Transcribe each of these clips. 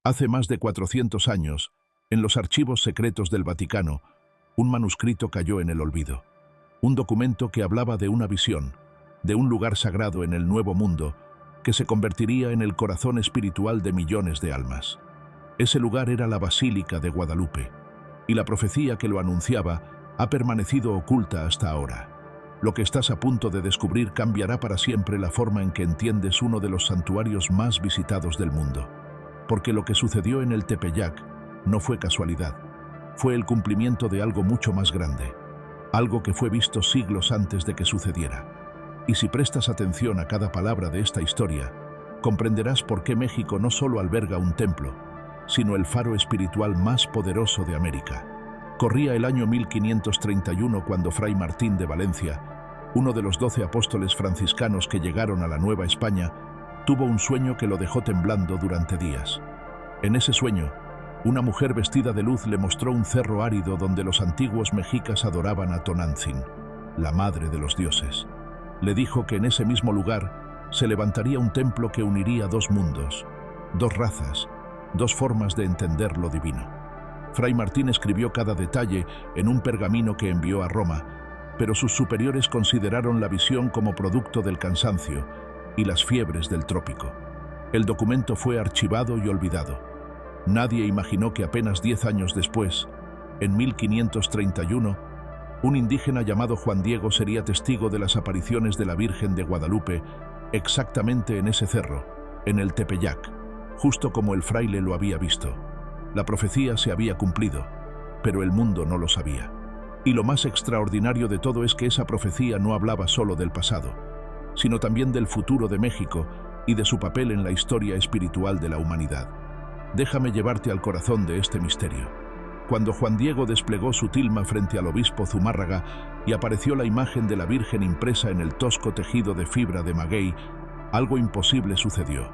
Hace más de 400 años, en los archivos secretos del Vaticano, un manuscrito cayó en el olvido. Un documento que hablaba de una visión, de un lugar sagrado en el Nuevo Mundo, que se convertiría en el corazón espiritual de millones de almas. Ese lugar era la Basílica de Guadalupe, y la profecía que lo anunciaba ha permanecido oculta hasta ahora. Lo que estás a punto de descubrir cambiará para siempre la forma en que entiendes uno de los santuarios más visitados del mundo. Porque lo que sucedió en el Tepeyac no fue casualidad, fue el cumplimiento de algo mucho más grande, algo que fue visto siglos antes de que sucediera. Y si prestas atención a cada palabra de esta historia, comprenderás por qué México no solo alberga un templo, sino el faro espiritual más poderoso de América. Corría el año 1531 cuando Fray Martín de Valencia, uno de los 12 apóstoles franciscanos que llegaron a la Nueva España, tuvo un sueño que lo dejó temblando durante días. En ese sueño, una mujer vestida de luz le mostró un cerro árido donde los antiguos mexicas adoraban a Tonantzin, la madre de los dioses. Le dijo que en ese mismo lugar se levantaría un templo que uniría dos mundos, dos razas, dos formas de entender lo divino. Fray Martín escribió cada detalle en un pergamino que envió a Roma, pero sus superiores consideraron la visión como producto del cansancio y las fiebres del trópico. El documento fue archivado y olvidado. Nadie imaginó que apenas 10 años después, en 1531, un indígena llamado Juan Diego sería testigo de las apariciones de la Virgen de Guadalupe exactamente en ese cerro, en el Tepeyac, justo como el fraile lo había visto. La profecía se había cumplido, pero el mundo no lo sabía. Y lo más extraordinario de todo es que esa profecía no hablaba solo del pasado, sino también del futuro de México y de su papel en la historia espiritual de la humanidad. Déjame llevarte al corazón de este misterio. Cuando Juan Diego desplegó su tilma frente al obispo Zumárraga y apareció la imagen de la Virgen impresa en el tosco tejido de fibra de maguey, algo imposible sucedió.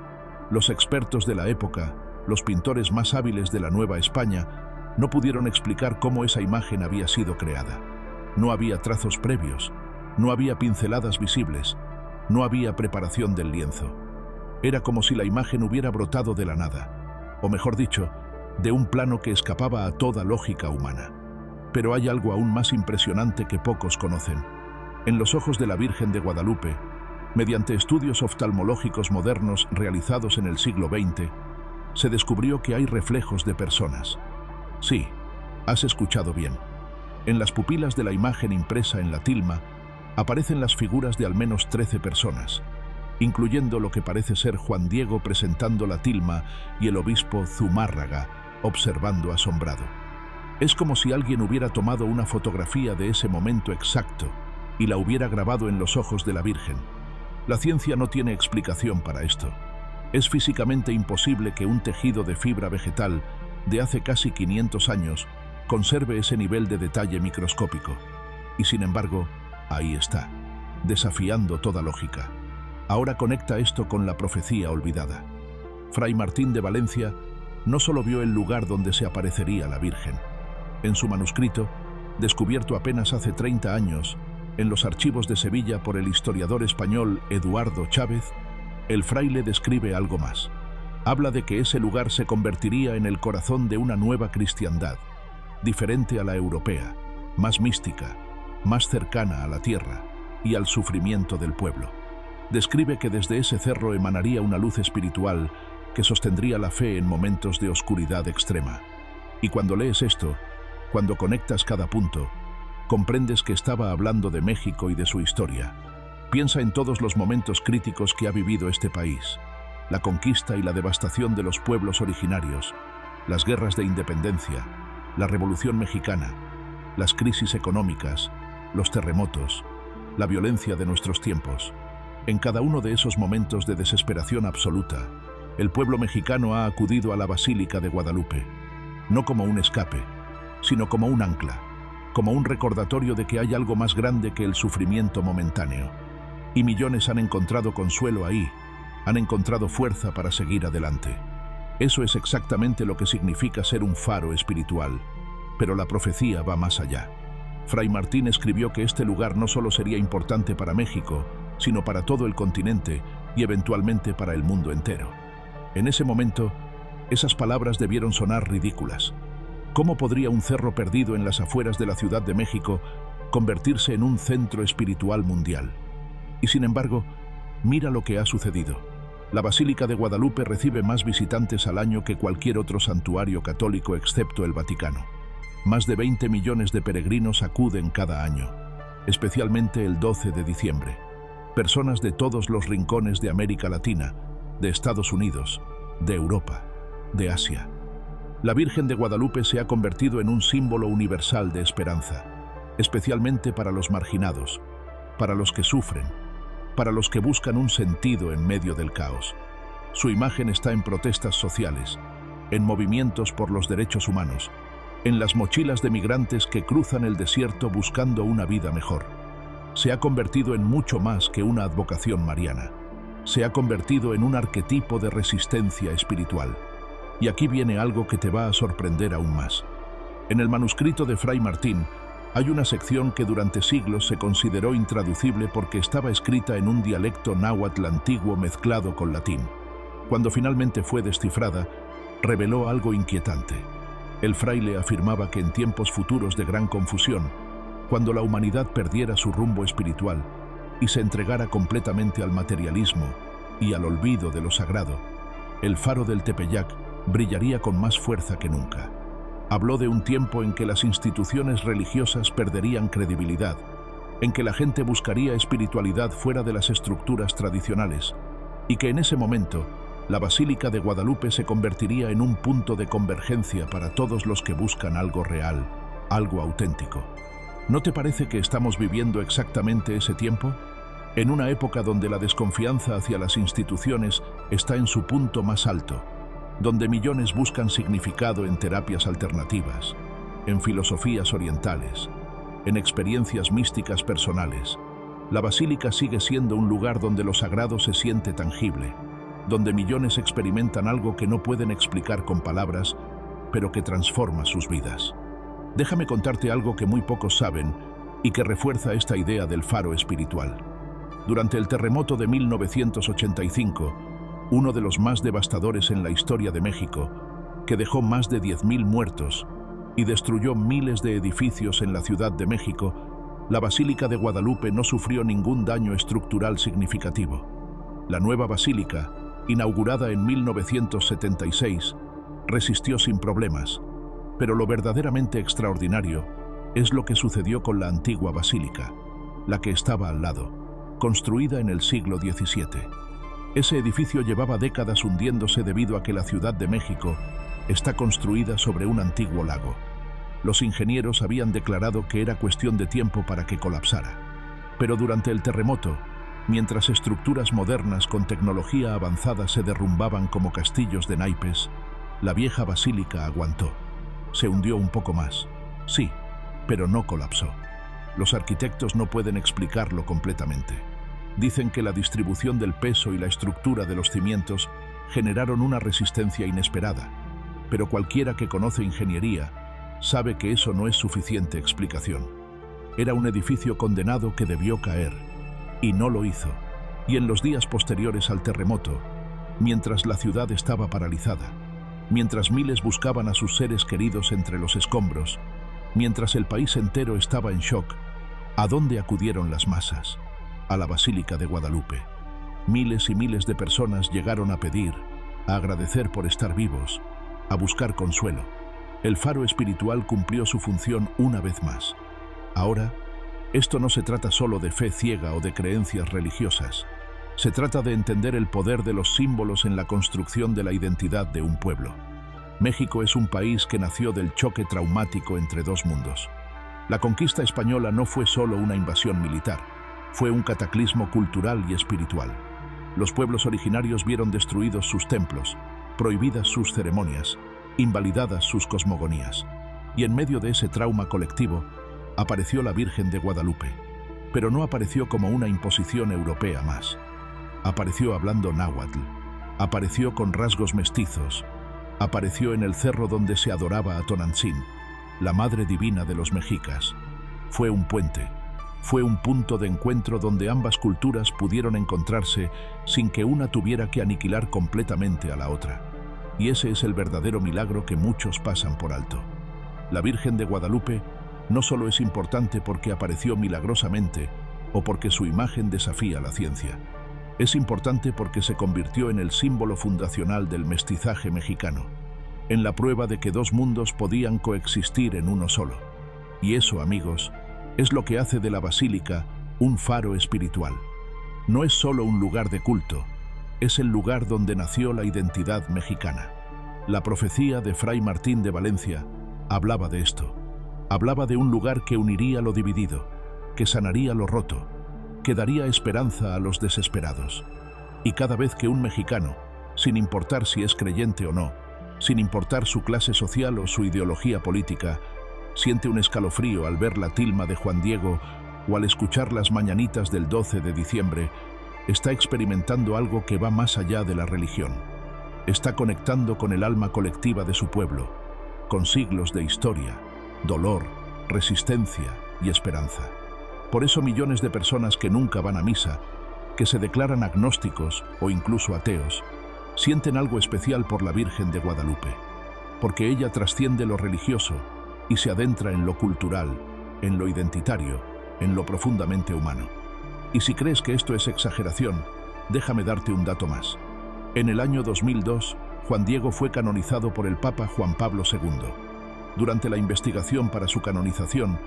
Los expertos de la época, los pintores más hábiles de la Nueva España, no pudieron explicar cómo esa imagen había sido creada. No había trazos previos, no había pinceladas visibles, no había preparación del lienzo. Era como si la imagen hubiera brotado de la nada, o mejor dicho, de un plano que escapaba a toda lógica humana. Pero hay algo aún más impresionante que pocos conocen. En los ojos de la Virgen de Guadalupe, mediante estudios oftalmológicos modernos realizados en el siglo XX, se descubrió que hay reflejos de personas. Sí, has escuchado bien. En las pupilas de la imagen impresa en la tilma aparecen las figuras de al menos 13 personas, incluyendo lo que parece ser Juan Diego presentando la tilma y el obispo Zumárraga observando asombrado. Es como si alguien hubiera tomado una fotografía de ese momento exacto y la hubiera grabado en los ojos de la Virgen. La ciencia no tiene explicación para esto. Es físicamente imposible que un tejido de fibra vegetal de hace casi 500 años conserve ese nivel de detalle microscópico. Y sin embargo, ahí está, desafiando toda lógica. Ahora conecta esto con la profecía olvidada. Fray Martín de Valencia no solo vio el lugar donde se aparecería la Virgen. En su manuscrito, descubierto apenas hace 30 años, en los archivos de Sevilla por el historiador español Eduardo Chávez, el fraile describe algo más. Habla de que ese lugar se convertiría en el corazón de una nueva cristiandad, diferente a la europea, más mística, más cercana a la tierra y al sufrimiento del pueblo. Describe que desde ese cerro emanaría una luz espiritual que sostendría la fe en momentos de oscuridad extrema. Y cuando lees esto, cuando conectas cada punto, comprendes que estaba hablando de México y de su historia. Piensa en todos los momentos críticos que ha vivido este país, la conquista y la devastación de los pueblos originarios, las guerras de independencia, la Revolución Mexicana, las crisis económicas, los terremotos, la violencia de nuestros tiempos. En cada uno de esos momentos de desesperación absoluta, el pueblo mexicano ha acudido a la Basílica de Guadalupe, no como un escape, sino como un ancla, como un recordatorio de que hay algo más grande que el sufrimiento momentáneo. Y millones han encontrado consuelo ahí, han encontrado fuerza para seguir adelante. Eso es exactamente lo que significa ser un faro espiritual, pero la profecía va más allá. Fray Martín escribió que este lugar no solo sería importante para México, sino para todo el continente y eventualmente para el mundo entero. En ese momento, Esas palabras debieron sonar ridículas. ¿Cómo podría un cerro perdido en las afueras de la Ciudad de México convertirse en un centro espiritual mundial? Y sin embargo, mira lo que ha sucedido. La Basílica de Guadalupe recibe más visitantes al año que cualquier otro santuario católico excepto el Vaticano. Más de 20 millones de peregrinos acuden cada año, especialmente el 12 de diciembre. Personas de todos los rincones de América Latina, de Estados Unidos, de Europa, de Asia. La Virgen de Guadalupe se ha convertido en un símbolo universal de esperanza, especialmente para los marginados, para los que sufren, para los que buscan un sentido en medio del caos. Su imagen está en protestas sociales, en movimientos por los derechos humanos, en las mochilas de migrantes que cruzan el desierto buscando una vida mejor. Se ha convertido en mucho más que una advocación mariana. Se ha convertido en un arquetipo de resistencia espiritual. Y aquí viene algo que te va a sorprender aún más. En el manuscrito de Fray Martín hay una sección que durante siglos se consideró intraducible porque estaba escrita en un dialecto náhuatl antiguo mezclado con latín. Cuando finalmente fue descifrada, reveló algo inquietante. El fraile afirmaba que en tiempos futuros de gran confusión, cuando la humanidad perdiera su rumbo espiritual y se entregara completamente al materialismo y al olvido de lo sagrado, el faro del Tepeyac brillaría con más fuerza que nunca. Habló de un tiempo en que las instituciones religiosas perderían credibilidad, en que la gente buscaría espiritualidad fuera de las estructuras tradicionales, y que en ese momento la Basílica de Guadalupe se convertiría en un punto de convergencia para todos los que buscan algo real, algo auténtico. ¿No te parece que estamos viviendo exactamente ese tiempo? En una época donde la desconfianza hacia las instituciones está en su punto más alto, donde millones buscan significado en terapias alternativas, en filosofías orientales, en experiencias místicas personales, la Basílica sigue siendo un lugar donde lo sagrado se siente tangible, donde millones experimentan algo que no pueden explicar con palabras, pero que transforma sus vidas. Déjame contarte algo que muy pocos saben y que refuerza esta idea del faro espiritual. Durante el terremoto de 1985, uno de los más devastadores en la historia de México, que dejó más de 10.000 muertos y destruyó miles de edificios en la Ciudad de México, la Basílica de Guadalupe no sufrió ningún daño estructural significativo. La nueva basílica, inaugurada en 1976, resistió sin problemas, pero lo verdaderamente extraordinario es lo que sucedió con la antigua basílica, la que estaba al lado, construida en el siglo XVII. Ese edificio llevaba décadas hundiéndose debido a que la Ciudad de México está construida sobre un antiguo lago. Los ingenieros habían declarado que era cuestión de tiempo para que colapsara. Pero durante el terremoto, mientras estructuras modernas con tecnología avanzada se derrumbaban como castillos de naipes, la vieja basílica aguantó. Se hundió un poco más, sí, pero no colapsó. Los arquitectos no pueden explicarlo completamente. Dicen que la distribución del peso y la estructura de los cimientos generaron una resistencia inesperada, pero cualquiera que conoce ingeniería sabe que eso no es suficiente explicación. Era un edificio condenado que debió caer, y no lo hizo. Y en los días posteriores al terremoto, mientras la ciudad estaba paralizada, mientras miles buscaban a sus seres queridos entre los escombros, mientras el país entero estaba en shock, ¿a dónde acudieron las masas? A la Basílica de Guadalupe. Miles y miles de personas llegaron a pedir, a agradecer por estar vivos, a buscar consuelo. El faro espiritual cumplió su función una vez más. Ahora, esto no se trata solo de fe ciega o de creencias religiosas. Se trata de entender el poder de los símbolos en la construcción de la identidad de un pueblo. México es un país que nació del choque traumático entre dos mundos. La conquista española no fue solo una invasión militar, fue un cataclismo cultural y espiritual. Los pueblos originarios vieron destruidos sus templos, prohibidas sus ceremonias, invalidadas sus cosmogonías. Y en medio de ese trauma colectivo, apareció la Virgen de Guadalupe. Pero no apareció como una imposición europea más. Apareció hablando náhuatl, apareció con rasgos mestizos, apareció en el cerro donde se adoraba a Tonantzin, la madre divina de los mexicas. Fue un puente. Fue un punto de encuentro donde ambas culturas pudieron encontrarse sin que una tuviera que aniquilar completamente a la otra. Y ese es el verdadero milagro que muchos pasan por alto. La Virgen de Guadalupe no solo es importante porque apareció milagrosamente o porque su imagen desafía la ciencia. Es importante porque se convirtió en el símbolo fundacional del mestizaje mexicano, en la prueba de que dos mundos podían coexistir en uno solo. Y eso, amigos, es lo que hace de la basílica un faro espiritual. No es solo un lugar de culto, es el lugar donde nació la identidad mexicana. La profecía de Fray Martín de Valencia hablaba de esto. Hablaba de un lugar que uniría lo dividido, que sanaría lo roto, que daría esperanza a los desesperados. Y cada vez que un mexicano, sin importar si es creyente o no, sin importar su clase social o su ideología política, siente un escalofrío al ver la tilma de Juan Diego o al escuchar las mañanitas del 12 de diciembre, está experimentando algo que va más allá de la religión. Está conectando con el alma colectiva de su pueblo, con siglos de historia, dolor, resistencia y esperanza. Por eso millones de personas que nunca van a misa, que se declaran agnósticos o incluso ateos, sienten algo especial por la Virgen de Guadalupe, porque ella trasciende lo religioso y se adentra en lo cultural, en lo identitario, en lo profundamente humano. Y si crees que esto es exageración, déjame darte un dato más. En el año 2002, Juan Diego fue canonizado por el Papa Juan Pablo II. Durante la investigación para su canonización,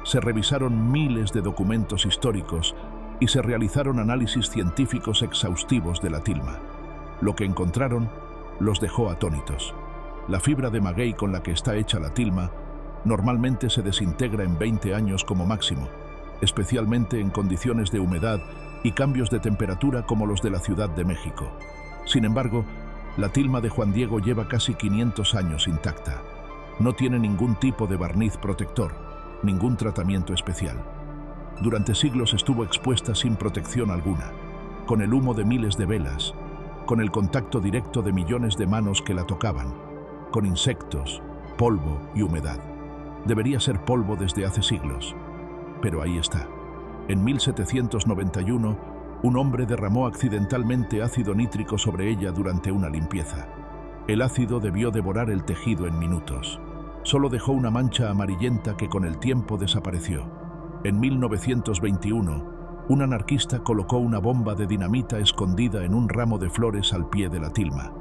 se revisaron miles de documentos históricos y se realizaron análisis científicos exhaustivos de la tilma. Lo que encontraron los dejó atónitos. La fibra de maguey con la que está hecha la tilma normalmente se desintegra en 20 años como máximo, especialmente en condiciones de humedad y cambios de temperatura como los de la Ciudad de México. Sin embargo, la tilma de Juan Diego lleva casi 500 años intacta. No tiene ningún tipo de barniz protector, ningún tratamiento especial. Durante siglos estuvo expuesta sin protección alguna, con el humo de miles de velas, con el contacto directo de millones de manos que la tocaban, con insectos, polvo y humedad. Debería ser polvo desde hace siglos, pero ahí está. En 1791, un hombre derramó accidentalmente ácido nítrico sobre ella durante una limpieza. El ácido debió devorar el tejido en minutos. Solo dejó una mancha amarillenta que con el tiempo desapareció. En 1921, un anarquista colocó una bomba de dinamita escondida en un ramo de flores al pie de la tilma.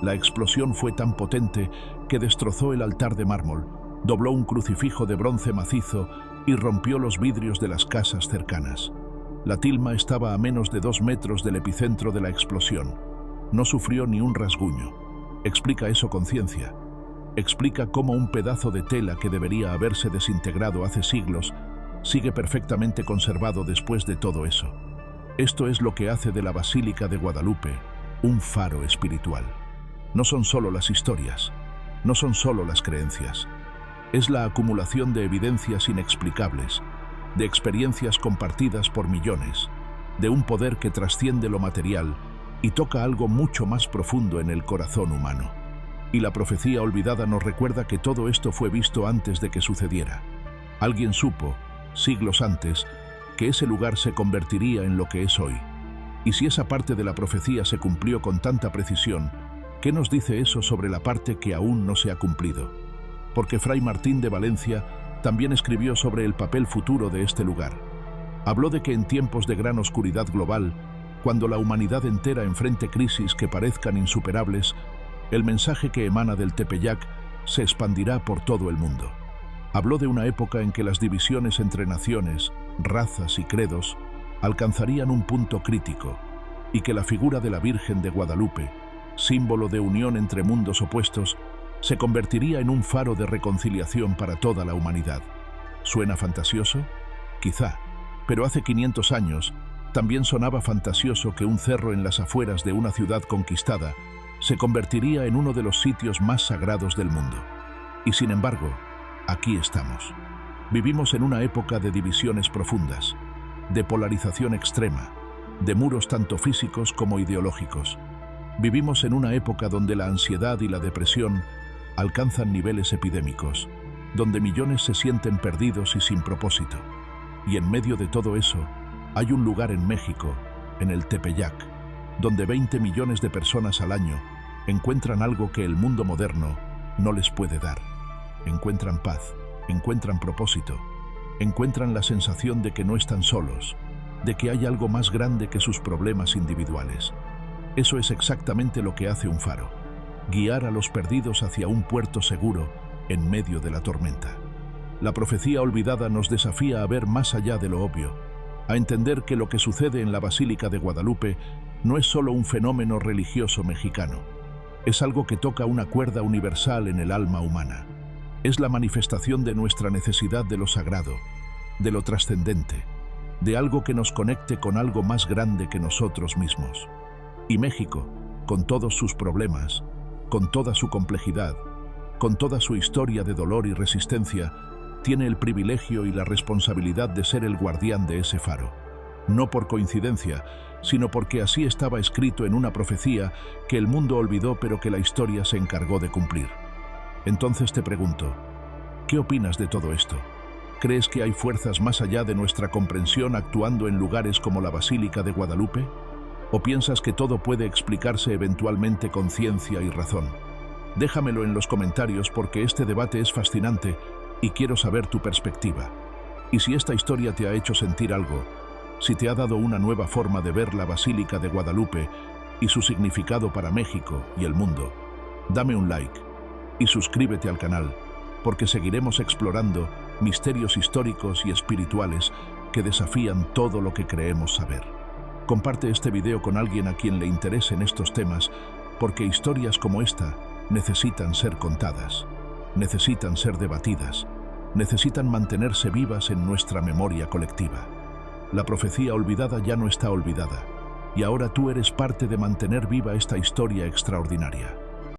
La explosión fue tan potente que destrozó el altar de mármol, dobló un crucifijo de bronce macizo y rompió los vidrios de las casas cercanas. La tilma estaba a menos de 2 metros del epicentro de la explosión. No sufrió ni un rasguño. Explica eso con ciencia. Explica cómo un pedazo de tela que debería haberse desintegrado hace siglos sigue perfectamente conservado después de todo eso. Esto es lo que hace de la Basílica de Guadalupe un faro espiritual. No son solo las historias, no son solo las creencias. Es la acumulación de evidencias inexplicables, de experiencias compartidas por millones, de un poder que trasciende lo material y toca algo mucho más profundo en el corazón humano. Y la profecía olvidada nos recuerda que todo esto fue visto antes de que sucediera. Alguien supo, siglos antes, que ese lugar se convertiría en lo que es hoy. Y si esa parte de la profecía se cumplió con tanta precisión, ¿qué nos dice eso sobre la parte que aún no se ha cumplido? Porque Fray Martín de Valencia también escribió sobre el papel futuro de este lugar. Habló de que en tiempos de gran oscuridad global, cuando la humanidad entera enfrente crisis que parezcan insuperables, el mensaje que emana del Tepeyac se expandirá por todo el mundo. Habló de una época en que las divisiones entre naciones, razas y credos alcanzarían un punto crítico y que la figura de la Virgen de Guadalupe, símbolo de unión entre mundos opuestos, se convertiría en un faro de reconciliación para toda la humanidad. ¿Suena fantasioso? Quizá, pero hace 500 años también sonaba fantasioso que un cerro en las afueras de una ciudad conquistada se convertiría en uno de los sitios más sagrados del mundo. Y sin embargo, aquí estamos. Vivimos en una época de divisiones profundas, de polarización extrema, de muros tanto físicos como ideológicos. Vivimos en una época donde la ansiedad y la depresión alcanzan niveles epidémicos, donde millones se sienten perdidos y sin propósito. Y en medio de todo eso, hay un lugar en México, en el Tepeyac, donde 20 millones de personas al año, encuentran algo que el mundo moderno no les puede dar. Encuentran paz, encuentran propósito, encuentran la sensación de que no están solos, de que hay algo más grande que sus problemas individuales. Eso es exactamente lo que hace un faro: guiar a los perdidos hacia un puerto seguro en medio de la tormenta. La profecía olvidada nos desafía a ver más allá de lo obvio, a entender que lo que sucede en la Basílica de Guadalupe no es solo un fenómeno religioso mexicano, es algo que toca una cuerda universal en el alma humana. Es la manifestación de nuestra necesidad de lo sagrado, de lo trascendente, de algo que nos conecte con algo más grande que nosotros mismos. Y México, con todos sus problemas, con toda su complejidad, con toda su historia de dolor y resistencia, tiene el privilegio y la responsabilidad de ser el guardián de ese faro. No por coincidencia, sino porque así estaba escrito en una profecía que el mundo olvidó pero que la historia se encargó de cumplir. Entonces te pregunto, ¿qué opinas de todo esto? ¿Crees que hay fuerzas más allá de nuestra comprensión actuando en lugares como la Basílica de Guadalupe? ¿O piensas que todo puede explicarse eventualmente con ciencia y razón? Déjamelo en los comentarios porque este debate es fascinante y quiero saber tu perspectiva. Y si esta historia te ha hecho sentir algo, si te ha dado una nueva forma de ver la Basílica de Guadalupe y su significado para México y el mundo, dame un like y suscríbete al canal, porque seguiremos explorando misterios históricos y espirituales que desafían todo lo que creemos saber. Comparte este video con alguien a quien le interesen estos temas, porque historias como esta necesitan ser contadas, necesitan ser debatidas, necesitan mantenerse vivas en nuestra memoria colectiva. La profecía olvidada ya no está olvidada, y ahora tú eres parte de mantener viva esta historia extraordinaria.